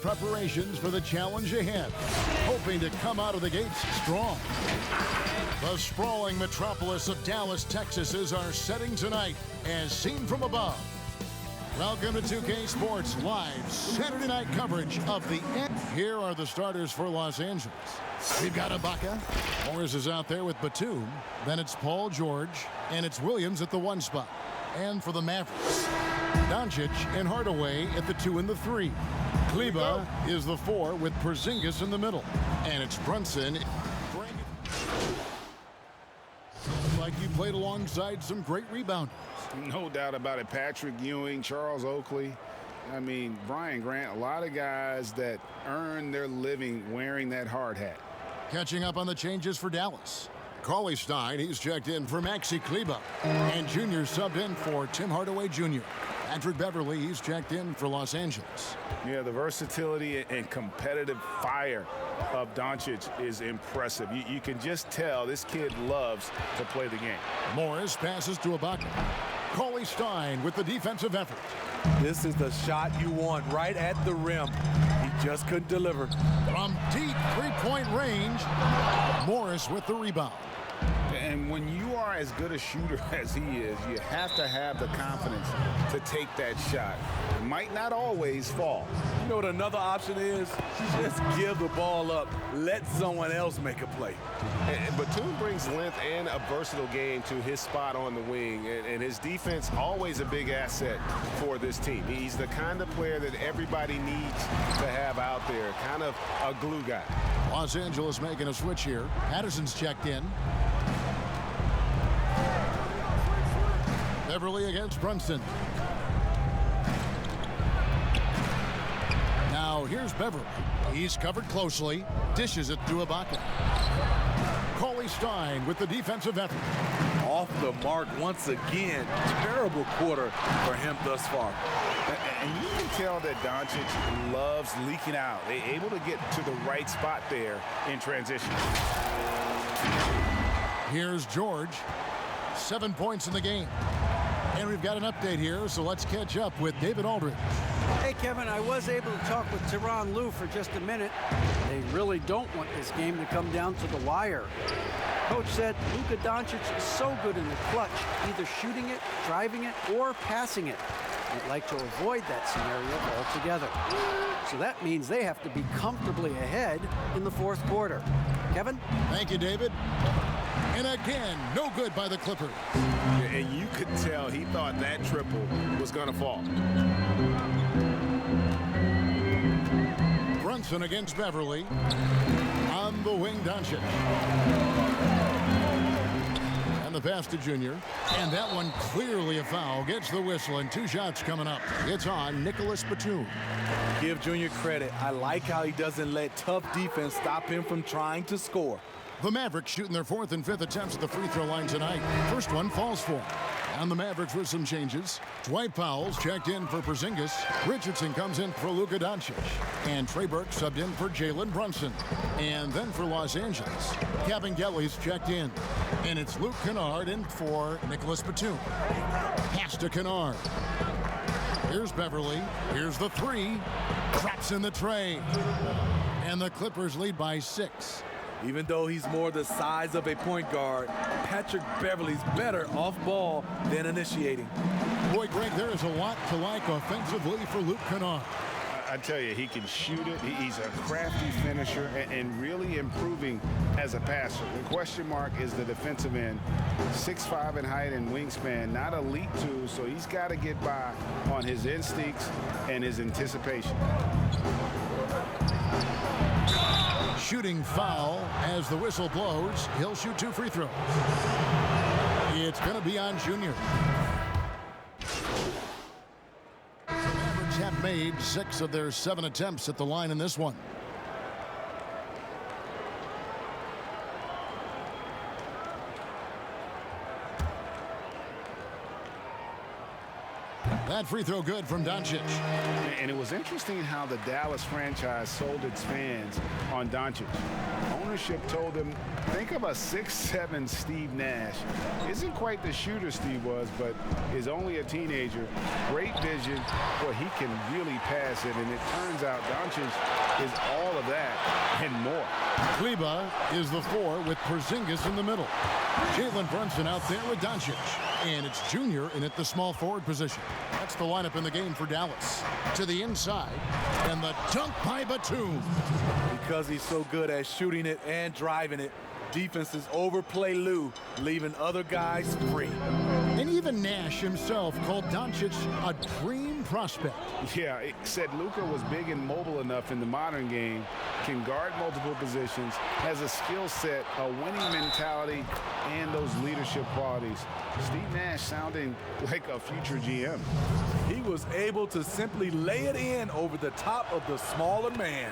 preparations for the challenge ahead, hoping to come out of the gates strong. The sprawling metropolis of Dallas, Texas are setting tonight as seen from above. Welcome to 2K Sports Live Saturday night coverage of the end. Here are the starters for Los Angeles. We've got Ibaka. Morris is out there with Batum. Then it's Paul George. And it's Williams at the 1 spot. And for the Mavericks, Doncic and Hardaway at the 2 and the 3. Kleba is the 4 with Porzingis in the middle. And it's Brunson. Like you played alongside some great rebounders. No doubt about it. Patrick Ewing, Charles Oakley. I mean, Brian Grant, a lot of guys that earn their living wearing that hard hat. Catching up on the changes for Dallas. Cauley Stein, he's checked in for Maxi Kleba. And Junior subbed in for Tim Hardaway Jr. Patrick Beverly, he's checked in for Los Angeles. Yeah, the versatility and competitive fire of Doncic is impressive. You can just tell this kid loves to play the game. Morris passes to Ibaka. Cauley Stein with the defensive effort. This is the shot you want right at the rim. He just couldn't deliver. From deep three-point range, Morris with the rebound. And when you are as good a shooter as he is, you have to have the confidence to take that shot. It might not always fall. You know what another option is? Just give the ball up. Let someone else make a play. And Batum brings length and a versatile game to his spot on the wing. And his defense, always a big asset for this team. He's the kind of player that everybody needs to have out there. Kind of a glue guy. Los Angeles making a switch here. Patterson's checked in. Beverly against Brunson. Now here's Beverly. He's covered closely. Dishes it to Ibaka. Cauley Stein with the defensive effort. Off the mark once again. Terrible quarter for him thus far. And you can tell that Doncic loves leaking out. They're able to get to the right spot there in transition. Here's George. 7 points in the game. And we've got an update here, so let's catch up with David Aldridge. Hey, Kevin, I was able to talk with Tyronn Lue for just a minute. They really don't want this game to come down to the wire. Coach said Luka Doncic is so good in the clutch, either shooting it, driving it, or passing it. They'd like to avoid that scenario altogether. So that means they have to be comfortably ahead in the fourth quarter. Kevin? Thank you, David. And again, no good by the Clippers. And you could tell he thought that triple was going to fall. Brunson against Beverly. On the wing, Doncic. And the pass to Junior. And that one clearly a foul. Gets the whistle, and 2 shots coming up. It's on Nicholas Batum. Give Junior credit. I like how he doesn't let tough defense stop him from trying to score. The Mavericks shooting their 4th and 5th attempts at the free throw line tonight. First one falls for. And the Mavericks with some changes. Dwight Powell's checked in for Porzingis. Richardson comes in for Luka Doncic. And Trey Burke subbed in for Jalen Brunson. And then for Los Angeles, Kevin Gelly's checked in. And it's Luke Kennard in for Nicholas Batum. Pass to Kennard. Here's Beverly. Here's the 3. Traps in the tray. And the Clippers lead by 6. Even though he's more the size of a point guard, Patrick Beverly's better off ball than initiating. Boy, Greg, there is a lot to like offensively for Luke Kennard. I tell you, he can shoot it. He's a crafty finisher and really improving as a passer. The question mark is the defensive end. 6'5" in height and wingspan, not elite too, so he's got to get by on his instincts and his anticipation. Shooting foul as the whistle blows. He'll shoot 2 free throws. It's going to be on Junior. The Mavericks have made 6 of their 7 attempts at the line in this one. That free throw good from Doncic. And it was interesting how the Dallas franchise sold its fans on Doncic. Ownership told them, think of a 6'7" Steve Nash. Isn't quite the shooter Steve was, but is only a teenager. Great vision. Boy, he can really pass it. And it turns out Doncic is all of that and more. Kleba is the 4 with Porzingis in the middle. Jalen Brunson out there with Doncic. And it's Junior in at the small forward position. That's the lineup in the game for Dallas. To the inside, and the dunk by Batum. Because he's so good at shooting it and driving it, defenses overplay Lou, leaving other guys free. And even Nash himself called Doncic a dream prospect. Yeah, it said Luka was big and mobile enough in the modern game, can guard multiple positions, has a skill set, a winning mentality, and those leadership qualities. Steve Nash sounding like a future GM. He was able to simply lay it in over the top of the smaller man.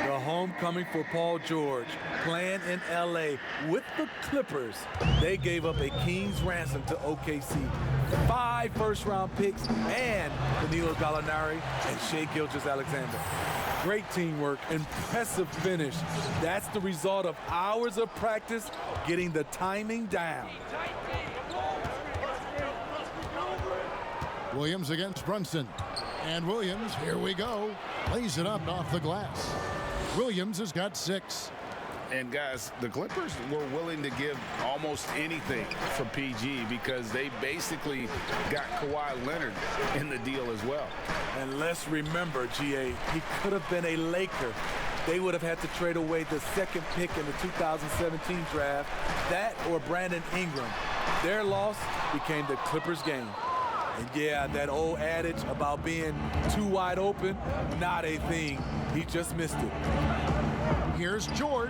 The homecoming for Paul George, playing in L.A. with the Clippers. They gave up a king's ransom to OKC. 5 first-round picks and Danilo Gallinari and Shai Gilgeous-Alexander. Great teamwork, impressive finish. That's the result of hours of practice, getting the timing down. Williams against Brunson. And Williams, here we go, lays it up off the glass. Williams has got 6. And guys, the Clippers were willing to give almost anything for PG because they basically got Kawhi Leonard in the deal as well. And let's remember, GA, he could have been a Laker. They would have had to trade away the 2nd pick in the 2017 draft, that or Brandon Ingram. Their loss became the Clippers' gain. And yeah, that old adage about being too wide open, not a thing. He just missed it. Here's George.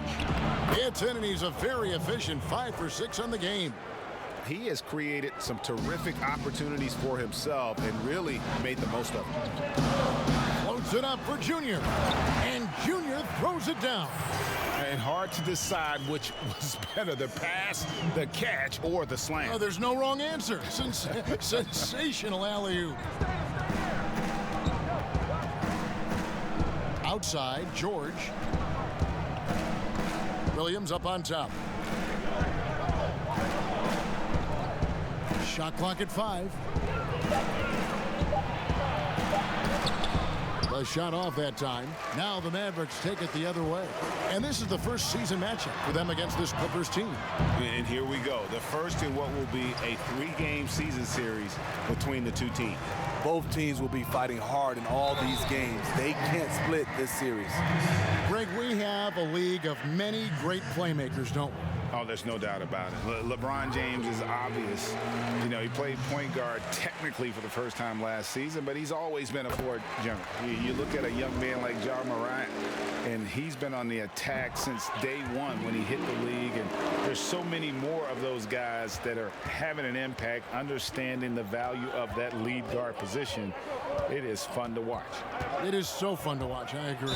It's in, and he's a very efficient 5 for 6 on the game. He has created some terrific opportunities for himself and really made the most of them. Floats it up for Junior. And Junior throws it down. And hard to decide which was better, the pass, the catch, or the slam. Oh, there's no wrong answer. Sensational alley-oop. Outside, George. Williams up on top. Shot clock at 5. The shot off that time. Now the Mavericks take it the other way. And this is the first season matchup for them against this Clippers team. And here we go. The first in what will be a 3-game season series between the two teams. Both teams will be fighting hard in all these games. They can't split this series. Greg, we have a league of many great playmakers, don't we? Oh, there's no doubt about it. LeBron James is obvious. You know, he played point guard technically for the first time last season, but he's always been a floor general. You look at a young man like Ja Morant, and he's been on the attack since day one when he hit the league. And there's so many more of those guys that are having an impact, understanding the value of that lead guard position. It is fun to watch. It is so fun to watch. I agree.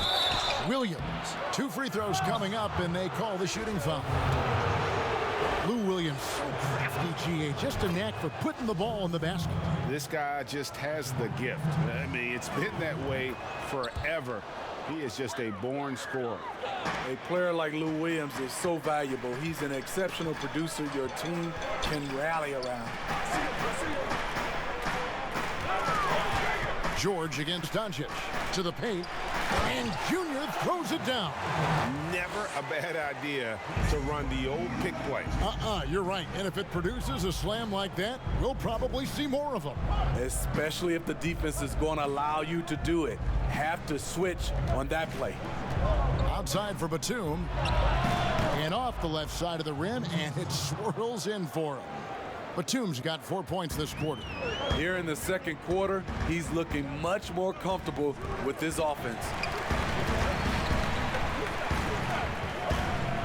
Williams, 2 free throws coming up, and they call the shooting foul. Lou Williams, so crafty, GA, just a knack for putting the ball in the basket. This guy just has the gift. I mean, it's been that way forever. He is just a born scorer. A player like Lou Williams is so valuable. He's an exceptional producer your team can rally around. George against Doncic. To the paint. And Junior throws it down. Never a bad idea to run the old pick play. You're right. And if it produces a slam like that, we'll probably see more of them. Especially if the defense is going to allow you to do it. Have to switch on that play. Outside for Batum. And off the left side of the rim, and it swirls in for him. Batum's got 4 points this quarter. Here in the second quarter, he's looking much more comfortable with his offense.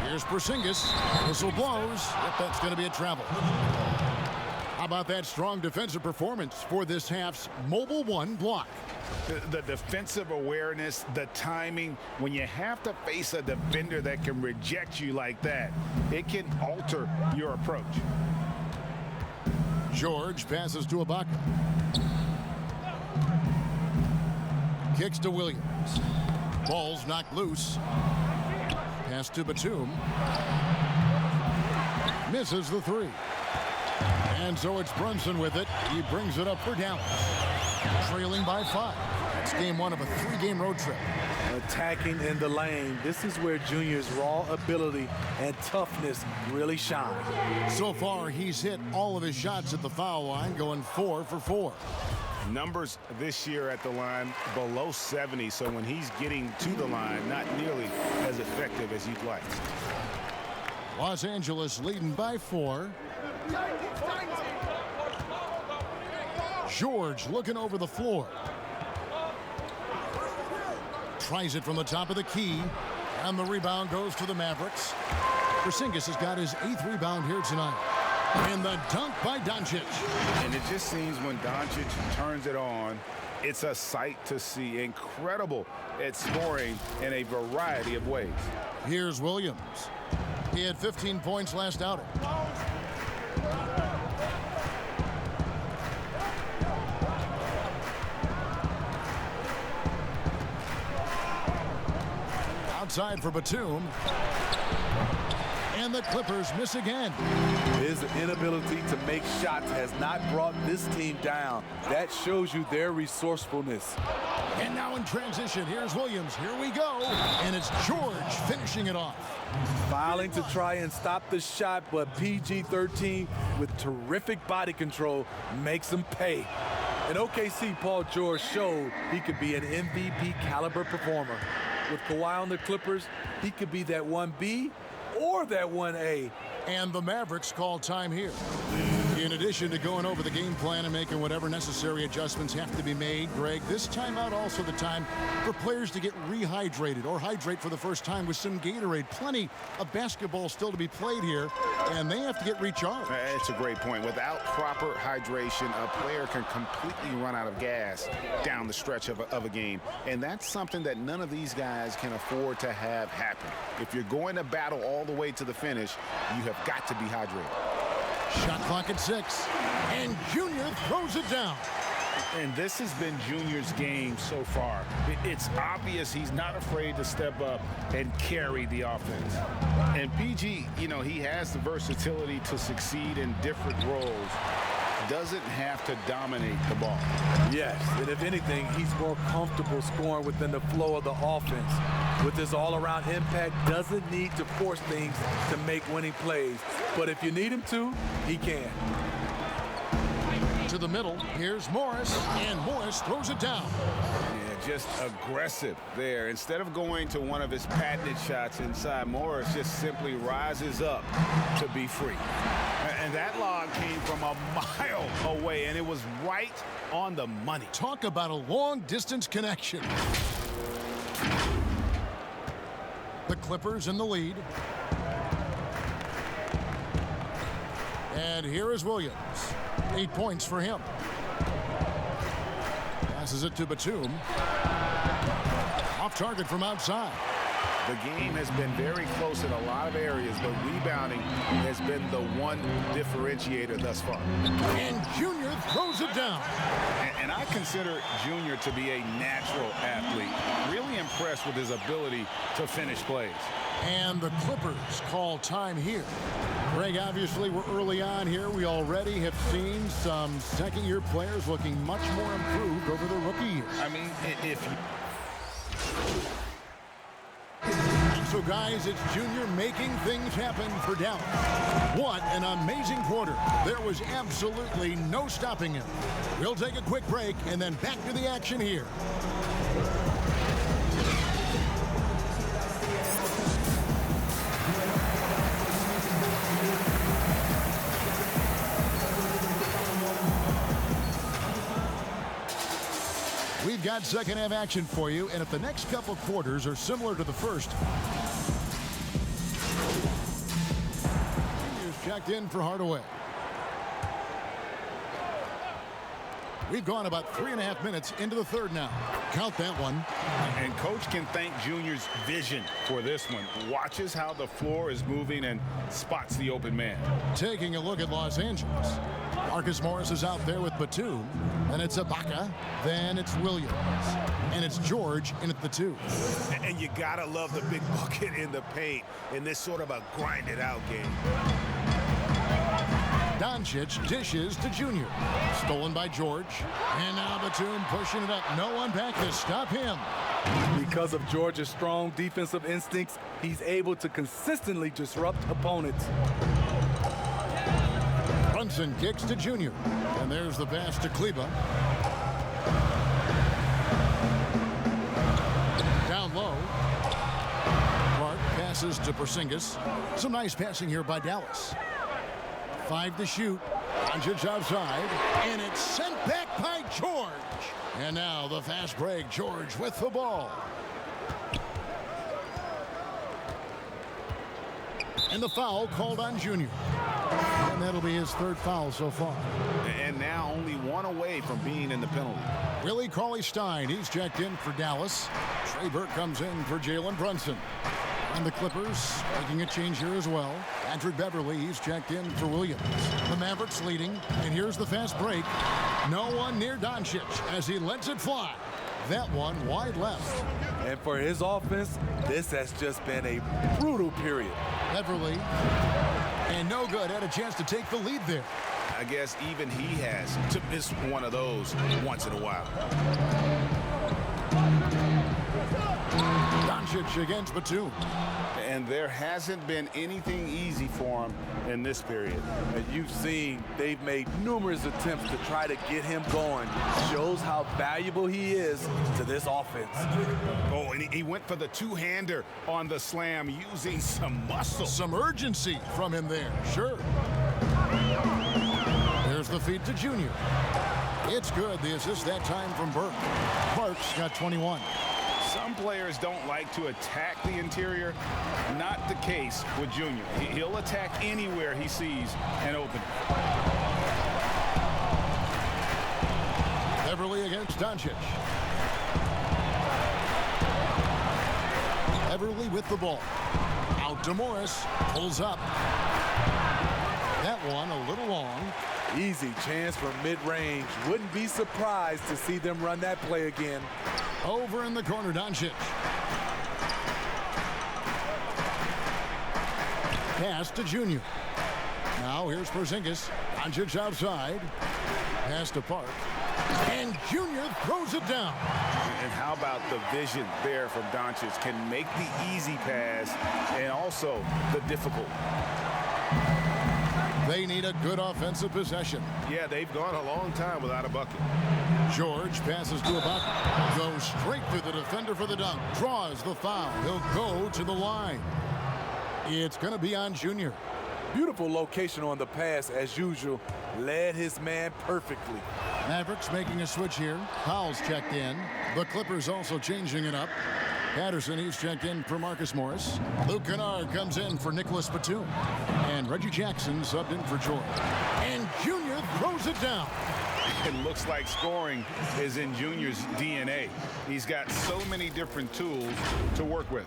Here's Porzingis. Whistle blows. Yep, that's going to be a travel. How about that strong defensive performance for this half's Mobile One block? The defensive awareness, the timing, when you have to face a defender that can reject you like that, it can alter your approach. George passes to Ibaka. Kicks to Williams. Ball's knocked loose. Pass to Batum. Misses the three. And so it's Brunson with it. He brings it up for Dallas. Trailing by 5. It's game 1 of a 3-game road trip. Attacking in the lane. This is where Junior's raw ability and toughness really shine. So far, he's hit all of his shots at the foul line, going 4 for 4. Numbers this year at the line below 70, so when he's getting to the line, not nearly as effective as you'd like. Los Angeles leading by 4. George looking over the floor. Tries it from the top of the key. And the rebound goes to the Mavericks. Porzingis has got his 8th rebound here tonight. And the dunk by Doncic. And it just seems when Doncic turns it on, it's a sight to see. Incredible at scoring in a variety of ways. Here's Williams. He had 15 points last outing. Outside for Batum. And the Clippers miss again. His inability to make shots has not brought this team down. That shows you their resourcefulness. And now in transition, here's Williams. Here we go. And it's George finishing it off. Filing to try and stop the shot, but PG-13 with terrific body control makes him pay. In OKC, Paul George showed he could be an MVP caliber performer. With Kawhi on the Clippers, he could be that 1B or that 1A. And the Mavericks call time here. In addition to going over the game plan and making whatever necessary adjustments have to be made, Greg, this timeout also the time for players to get rehydrated or hydrate for the first time with some Gatorade. Plenty of basketball still to be played here, and they have to get recharged. It's a great point. Without proper hydration, a player can completely run out of gas down the stretch of a game. And that's something that none of these guys can afford to have happen. If you're going to battle all the way to the finish, you have got to be hydrated. Shot clock at 6, and Junior throws it down. And this has been Junior's game so far. It's obvious he's not afraid to step up and carry the offense. And PG, you know, he has the versatility to succeed in different roles. Doesn't have to dominate the ball. Yes, and if anything, he's more comfortable scoring within the flow of the offense. With his all-around impact, doesn't need to force things to make winning plays. But if you need him to, he can. To the middle, here's Morris, and Morris throws it down. Yeah, just aggressive there. Instead of going to one of his patented shots inside, Morris just simply rises up to be free. And that log came from a mile away, and it was right on the money. Talk about a long-distance connection. The Clippers in the lead. And here is Williams. 8 points for him. Passes it to Batum. Off target from outside. The game has been very close in a lot of areas, but rebounding has been the one differentiator thus far. And Junior throws it down. And I consider Junior to be a natural athlete. Really impressed with his ability to finish plays. And the Clippers call time here. Greg, obviously we're early on here. We already have seen some second-year players looking much more improved over the rookie year. I mean, So, guys, it's Junior making things happen for Dallas. What an amazing quarter. There was absolutely no stopping him. We'll take a quick break and then back to the action here. We've got second half action for you, and if the next couple quarters are similar to the first, Junior's checked in for Hardaway. We've gone about 3.5 minutes into the third now. Count that one. And coach can thank Junior's vision for this one. Watches how the floor is moving and spots the open man. Taking a look at Los Angeles. Marcus Morris is out there with Batum. Then it's Ibaka. Then it's Williams. And it's George in at the 2. And you gotta love the big bucket in the paint in this sort of a grinded-out game. Doncic dishes to Junior. Stolen by George. And now Batum pushing it up. No one back to stop him. Because of George's strong defensive instincts, he's able to consistently disrupt opponents. Brunson kicks to Junior. And there's the pass to Kleba. Down low. Clark passes to Porzingis. Some nice passing here by Dallas. 5 to shoot. Doncic outside. And it's sent back by George. And now the fast break. George with the ball. And the foul called on Junior. And that'll be his 3rd foul so far. And now only 1 away from being in the penalty. Willie Cauley-Stein, he's checked in for Dallas. Trey Burke comes in for Jalen Brunson. And the Clippers making a change here as well. Patrick Beverly, he's checked in for Williams. The Mavericks leading, and here's the fast break. No one near Doncic as he lets it fly. That one wide left. And for his offense, this has just been a brutal period. Beverly, and no good, had a chance to take the lead there. I guess even he has to miss one of those once in a while. Doncic against Batum. And there hasn't been anything easy for him in this period. And you've seen they've made numerous attempts to try to get him going. Shows how valuable he is to this offense. Oh, and he went for the two-hander on the slam using some muscle. Some urgency from him there, sure. There's the feed to Junior. It's good. The assist that time from Burke. Clark's got 21. Some players don't like to attack the interior. Not the case with Junior. He'll attack anywhere he sees an opening. Beverly against Doncic. Beverly with the ball. Out to Morris. Pulls up. That one a little long. Easy chance for mid-range. Wouldn't be surprised to see them run that play again. Over in the corner, Doncic. Pass to Junior. Now here's Porzingis. Doncic outside. Pass to Park. And Junior throws it down. And how about the vision there from Doncic? Can make the easy pass and also the difficult. They need a good offensive possession. Yeah, they've gone a long time without a bucket. George passes to Ibaka. Goes straight through the defender for the dunk. Draws the foul. He'll go to the line. It's going to be on Junior. Beautiful location on the pass as usual. Led his man perfectly. Mavericks making a switch here. Powell's checked in. The Clippers also changing it up. Patterson, he's checked in for Marcus Morris. Luke Kennard comes in for Nicholas Batum. And Reggie Jackson subbed in for George. And Junior throws it down. It looks like scoring is in Junior's DNA. He's got so many different tools to work with.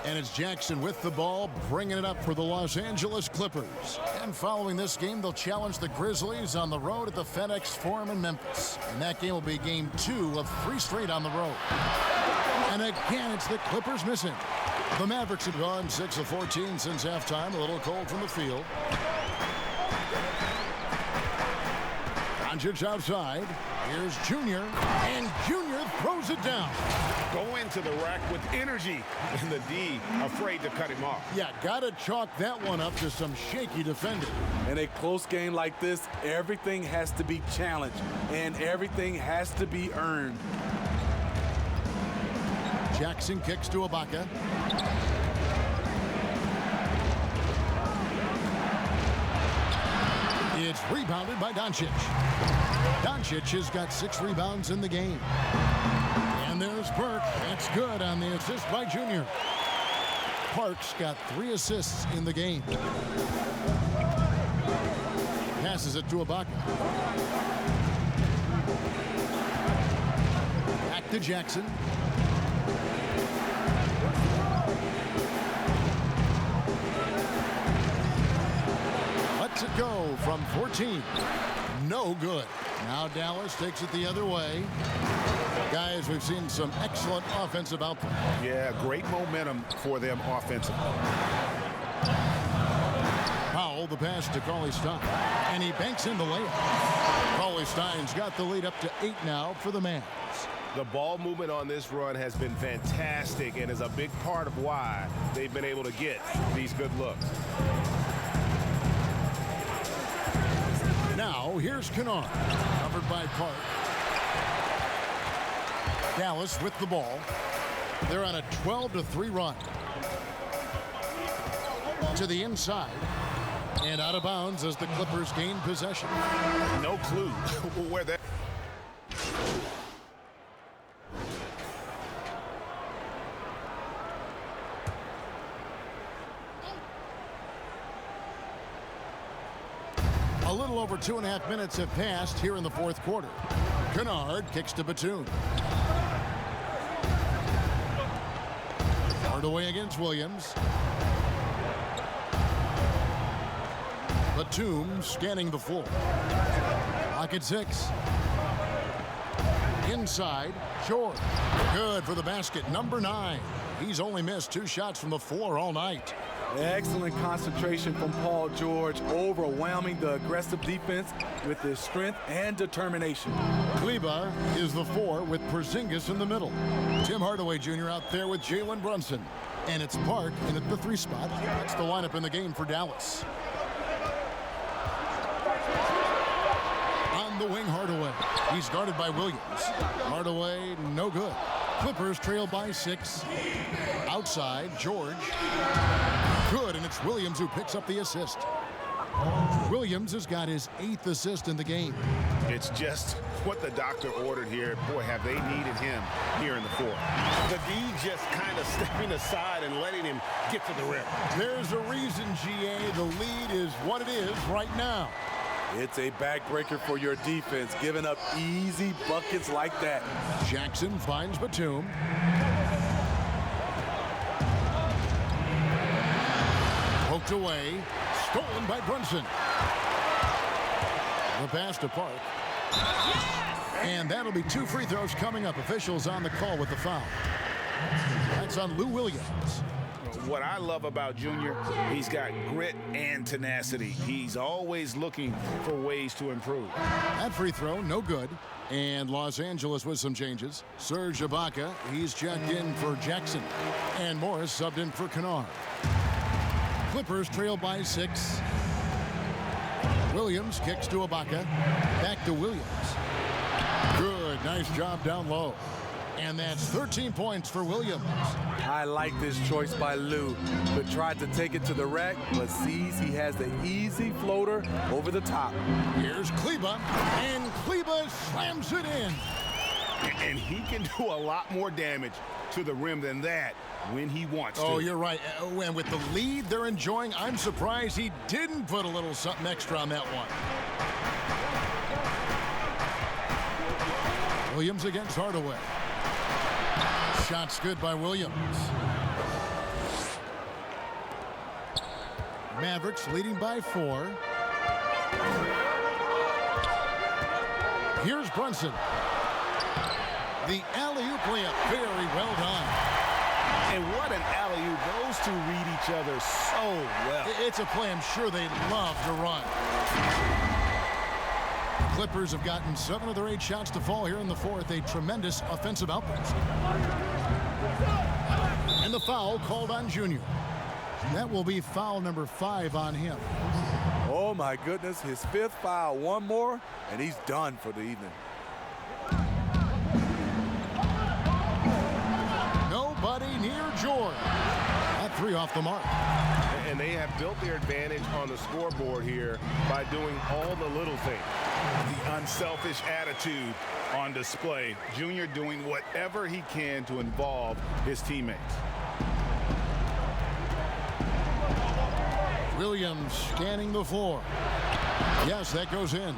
And it's Jackson with the ball, bringing it up for the Los Angeles Clippers. And following this game, they'll challenge the Grizzlies on the road at the FedEx Forum in Memphis. And that game will be game 2 of 3 straight on the road. And again, it's the Clippers missing. The Mavericks have gone 6 of 14 since halftime. A little cold from the field. Doncic outside. Here's Junior. And Junior throws it down. Go into the rack with energy. And the D afraid to cut him off. Yeah, got to chalk that one up to some shaky defending. In a close game like this, everything has to be challenged. And everything has to be earned. Jackson kicks to Ibaka. It's rebounded by Doncic. Doncic has got 6 rebounds in the game. And there's Burke. That's good on the assist by Junior. Park's got 3 assists in the game. Passes it to Ibaka. to Jackson. Lets it go from 14. No good. Now Dallas takes it the other way. Guys, we've seen some excellent offensive output. Yeah, great momentum for them offensively. Powell, the pass to Cauley-Stein. And he banks in the layup. Cauley-Stein's got the lead up to 8 now for the Mavs. The ball movement on this run has been fantastic and is a big part of why they've been able to get these good looks. Now, here's Kennard, covered by Park. Dallas with the ball. They're on a 12-3 run. To the inside. And out of bounds as the Clippers gain possession. No clue where that... A little over 2.5 minutes have passed here in the fourth quarter. Kennard kicks to Batum. Hardaway against Williams. Batum scanning the floor. Pocket 6. Inside, George. Good for the basket, number 9. He's only missed 2 shots from the floor all night. Excellent concentration from Paul George, overwhelming the aggressive defense with his strength and determination. Kleba is the 4 with Porzingis in the middle. Tim Hardaway Jr. out there with Jalen Brunson. And it's Park in at the 3 spot. That's the lineup in the game for Dallas. On the wing, Hardaway. He's guarded by Williams. Hardaway, no good. Clippers trail by 6. Outside, George. Good, and it's Williams who picks up the assist. Williams has got his 8th assist in the game. It's just what the doctor ordered here. Boy, have they needed him here in the fourth. The D just kind of stepping aside and letting him get to the rim. There's a reason, GA. The lead is what it is right now. It's a backbreaker for your defense, giving up easy buckets like that. Jackson finds Batum. Poked away. Stolen by Brunson. The pass to Park. And that'll be 2 free throws coming up. Officials on the call with the foul. That's on Lou Williams. What I love about Junior, he's got grit and tenacity. He's always looking for ways to improve. That free throw, no good. And Los Angeles with some changes. Serge Ibaka, he's checked in for Jackson. And Morris subbed in for Kennard. Clippers trail by 6. Williams kicks to Ibaka. Back to Williams. Good, nice job down low. And that's 13 points for Williams. I like this choice by Lou, but tried to take it to the rack, but sees he has the easy floater over the top. Here's Kleba, and Kleba slams it in. And he can do a lot more damage to the rim than that when he wants to. Oh, you're right. And with the lead they're enjoying, I'm surprised he didn't put a little something extra on that one. Williams against Hardaway. Shot's good by Williams. Mavericks leading by 4. Here's Brunson. The alley-oop layup, very well done. And what an alley-oop. Those two read each other so well. It's a play I'm sure they love to run. The Clippers have gotten 7 of their 8 shots to fall here in the fourth. A tremendous offensive outburst. And the foul called on Junior. That will be foul number 5 on him. Oh my goodness, his 5th foul. One more, and he's done for the evening. Nobody near George. That 3 off the mark. And they have built their advantage on the scoreboard here by doing all the little things. The unselfish attitude on display. Junior doing whatever he can to involve his teammates. Williams scanning the floor. Yes, that goes in.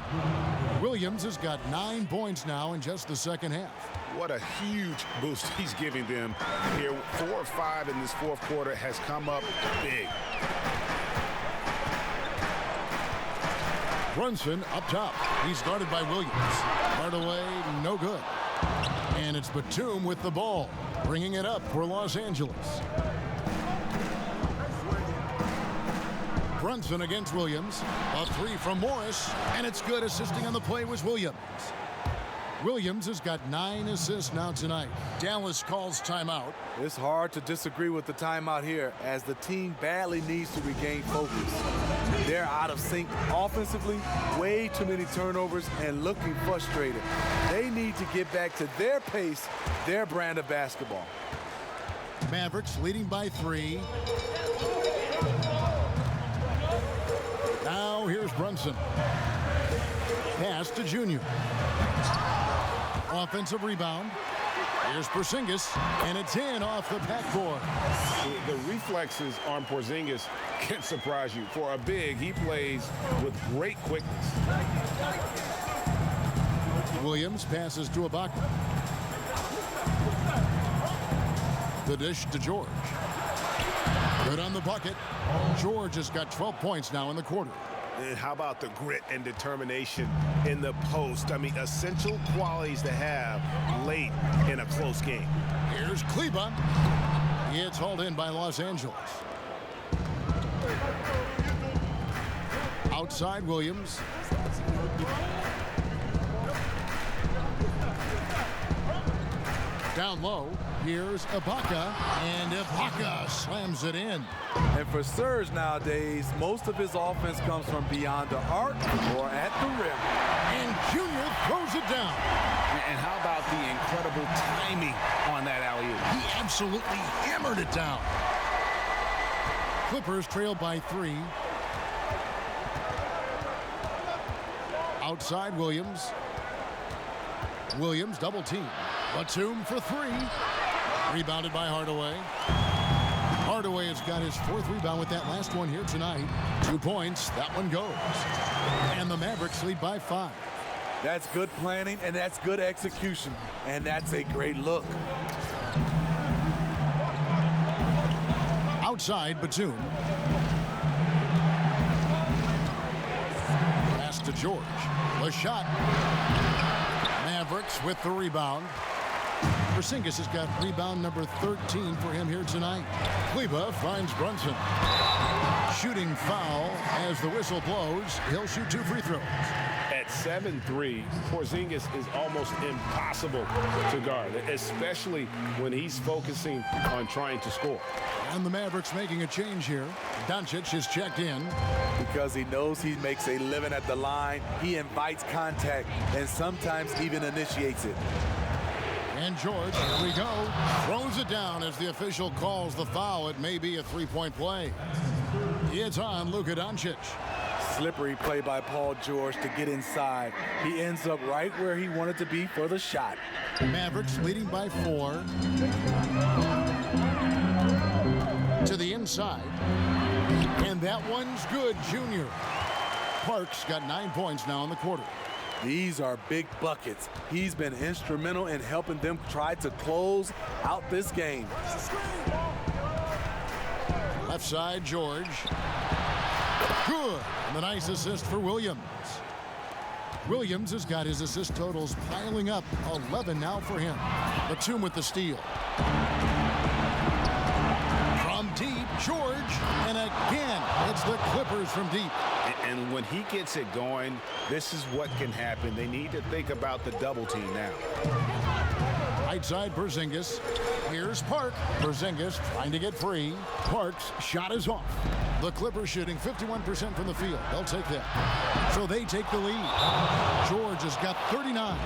Williams has got 9 points now in just the second half. What a huge boost he's giving them here. 4 or 5 in this fourth quarter has come up big. Brunson up top. He's guarded by Williams. Hardaway, no good. And it's Batum with the ball, bringing it up for Los Angeles. Brunson against Williams. A three from Morris, and it's good. Assisting on the play was Williams. Williams has got 9 assists now tonight. Dallas calls timeout. It's hard to disagree with the timeout here, as the team badly needs to regain focus. They're out of sync offensively, way too many turnovers, and looking frustrated. They need to get back to their pace, their brand of basketball. Mavericks leading by 3. Now here's Brunson. Pass to Junior. Offensive rebound. Here's Porzingis, and it's in off the backboard. The reflexes on Porzingis can surprise you. For a big, he plays with great quickness. Williams passes to Ibaka. The dish to George. Good on the bucket. George has got 12 points now in the quarter. And how about the grit and determination in the post? I mean, essential qualities to have late in a close game. Here's Kleba. It's hauled in by Los Angeles. Outside Williams. Down low, here's Ibaka, and Ibaka slams it in. And for Serge nowadays, most of his offense comes from beyond the arc or at the rim. And Junior throws it down. And how about the incredible timing on that alley-oop? He absolutely hammered it down. Clippers trail by 3. Outside Williams. Williams double team. Batum for 3. Rebounded by Hardaway. Hardaway has got his 4th rebound with that last one here tonight. 2 points. That one goes. And the Mavericks lead by 5. That's good planning, and that's good execution. And that's a great look. Outside Batum. Pass to George. The shot. Mavericks with the rebound. Porzingis has got rebound number 13 for him here tonight. Kleba finds Brunson. Shooting foul as the whistle blows. He'll shoot 2 free throws. At 7'3", Porzingis is almost impossible to guard, especially when he's focusing on trying to score. And the Mavericks making a change here. Doncic is checked in. Because he knows he makes a living at the line, he invites contact and sometimes even initiates it. And George, here we go, throws it down as the official calls the foul. It may be a 3-point play. It's on Luka Doncic. Slippery play by Paul George to get inside. He ends up right where he wanted to be for the shot. Mavericks leading by 4. To the inside. And that one's good, Junior. Parks got 9 points now in the quarter. These are big buckets. He's been instrumental in helping them try to close out this game. Left side, George. Good. And the nice assist for Williams. Williams has got his assist totals piling up. 11 now for him. Batum with the steal. From deep, George. And again, it's the Clippers from deep. And when he gets it going, this is what can happen. They need to think about the double team now. Right side, Porzingis. Here's Park. Porzingis trying to get free. Park's shot is off. The Clippers shooting 51% from the field. They'll take that. So they take the lead. George has got 39.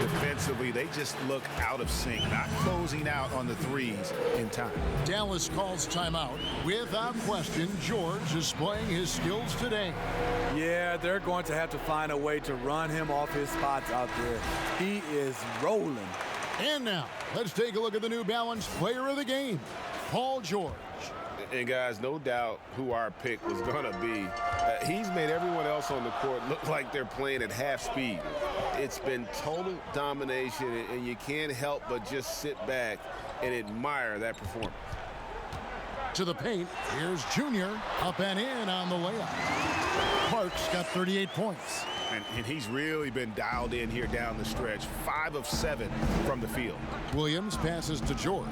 Defensively, they just look out of sync, not closing out on the threes in time. Dallas calls timeout. Without question, George is playing his skills today. Yeah, they're going to have to find a way to run him off his spots out there. He is rolling. And now, let's take a look at the New Balance player of the game, Paul George. And guys, no doubt who our pick was going to be. He's made everyone else on the court look like they're playing at half speed. It's been total domination, and you can't help but just sit back and admire that performance. To the paint, here's Junior, up and in on the layup. Parks got 38 points. And he's really been dialed in here down the stretch. 5 of 7 from the field. Williams passes to George.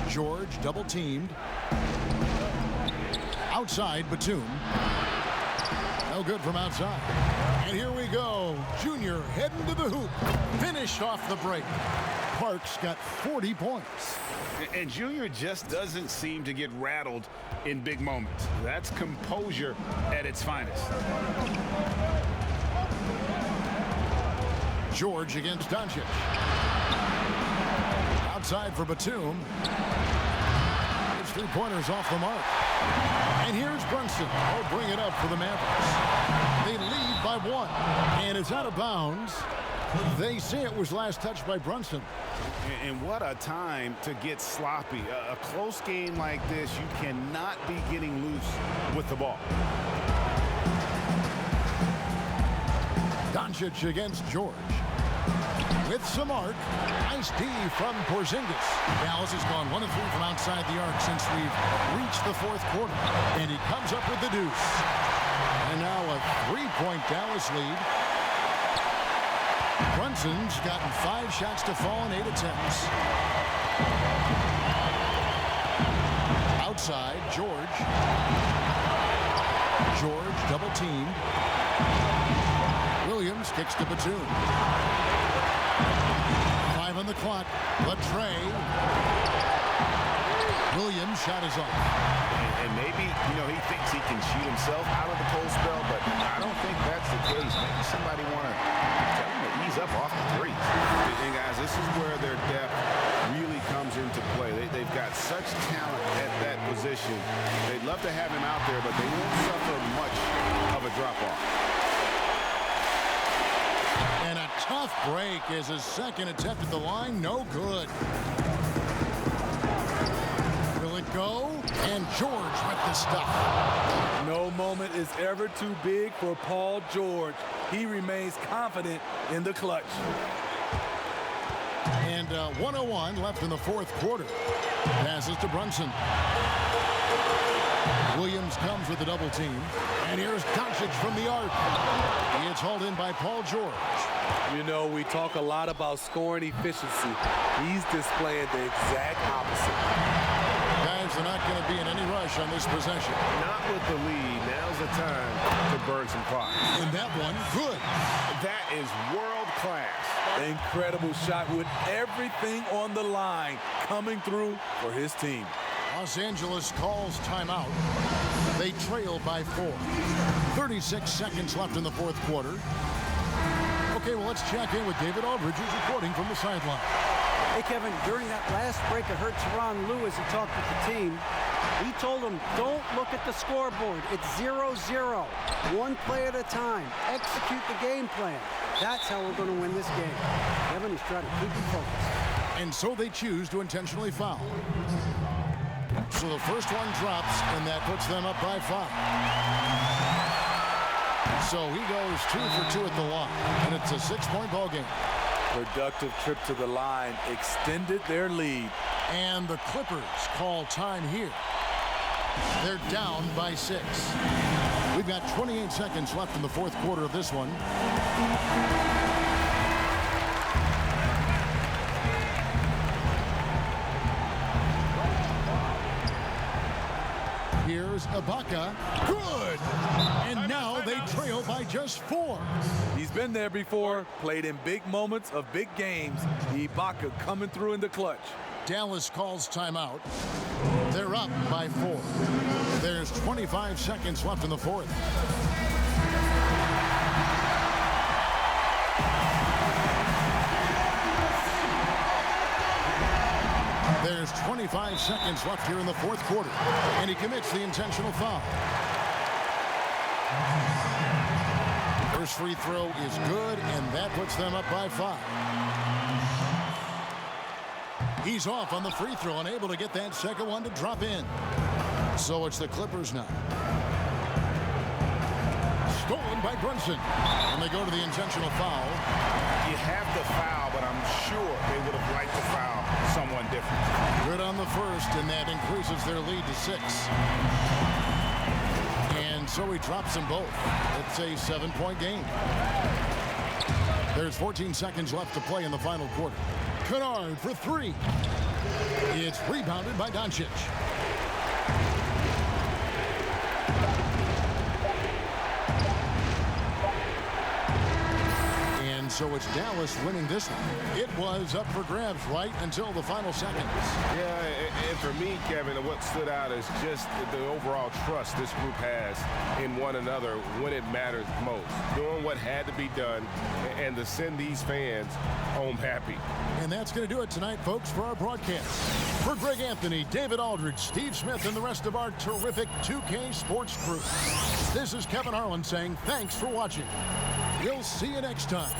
George double teamed. Outside, Batum. No good from outside. And here we go. Junior heading to the hoop. Finished off the break. Parks got 40 points. And Junior just doesn't seem to get rattled in big moments. That's composure at its finest. George against Doncic. Outside for Batum. His three-pointers off the mark. And here's Brunson. Oh, bring it up for the Mavericks. They lead by 1. And it's out of bounds. They say it was last touched by Brunson. And what a time to get sloppy. A close game like this, you cannot be getting loose with the ball. Doncic against George. With some arc. Nice D from Porzingis. Dallas has gone 1 of 3 from outside the arc since we've reached the fourth quarter. And he comes up with the deuce. And now a 3-point Dallas lead. Brunson's gotten 5 shots to fall in 8 attempts. Outside, George. George double teamed. Williams kicks to Batum. 5 on the clock. Latrey. Williams shot is off. And maybe, he thinks he can shoot himself out of the cold spell, but I don't think that's the case. Maybe somebody want to tell him to ease up off the threes. And guys, this is where their depth really comes into play. They've got such talent at that position. They'd love to have him out there, but they won't suffer much of a drop-off. And a tough break is his second attempt at the line. No good. Will it go? And George with the stuff. No moment is ever too big for Paul George. He remains confident in the clutch. And 1:01 left in the fourth quarter. Passes to Brunson. Williams comes with the double team. And here's Doncic from the arc. He is hauled in by Paul George. We talk a lot about scoring efficiency. He's displaying the exact opposite. Guys are not going to be in any rush on this possession. Not with the lead. Now's the time to burn some clock. And that one, good. That is world class. Incredible shot with everything on the line coming through for his team. Los Angeles calls timeout. They trail by 4. 36 seconds left in the fourth quarter. Okay, well, let's check in with David Aldridge, who's reporting from the sideline. Hey, Kevin, during that last break, I heard Tyronn Lue as he talked with the team. He told them, don't look at the scoreboard. It's 0-0. One play at a time. Execute the game plan. That's how we're going to win this game. Kevin, he's trying to keep it focused. And so they choose to intentionally foul. So the first one drops, and that puts them up by 5. So he goes 2 for 2 at the line, and it's a 6-point ball game. Productive trip to the line extended their lead. And the Clippers call time here. They're down by 6. We've got 28 seconds left in the fourth quarter of this one. Here's Ibaka. Good! And now they trail by just 4. He's been there before, played in big moments of big games. Ibaka coming through in the clutch. Dallas calls timeout. They're up by 4. There's 25 seconds left in the fourth. There's 25 seconds left here in the fourth quarter, and he commits the intentional foul. First free throw is good, and that puts them up by 5. He's off on the free throw, unable to get that second one to drop in. So it's the Clippers now. Stolen by Brunson. And they go to the intentional foul. You have the foul, but I'm sure they would have liked to foul someone different. Good on the first, and that increases their lead to 6. And so he drops them both. It's a 7-point game. There's 14 seconds left to play in the final quarter. Kennard for 3. It's rebounded by Doncic. And so it's Dallas winning this one. It was up for grabs right until the final seconds. Yeah, and for me, Kevin, what stood out is just the overall trust this group has in one another when it matters most. Doing what had to be done and to send these fans home happy. And that's going to do it tonight, folks, for our broadcast. For Greg Anthony, David Aldridge, Steve Smith, and the rest of our terrific 2K Sports crew, this is Kevin Harlan saying thanks for watching. We'll see you next time.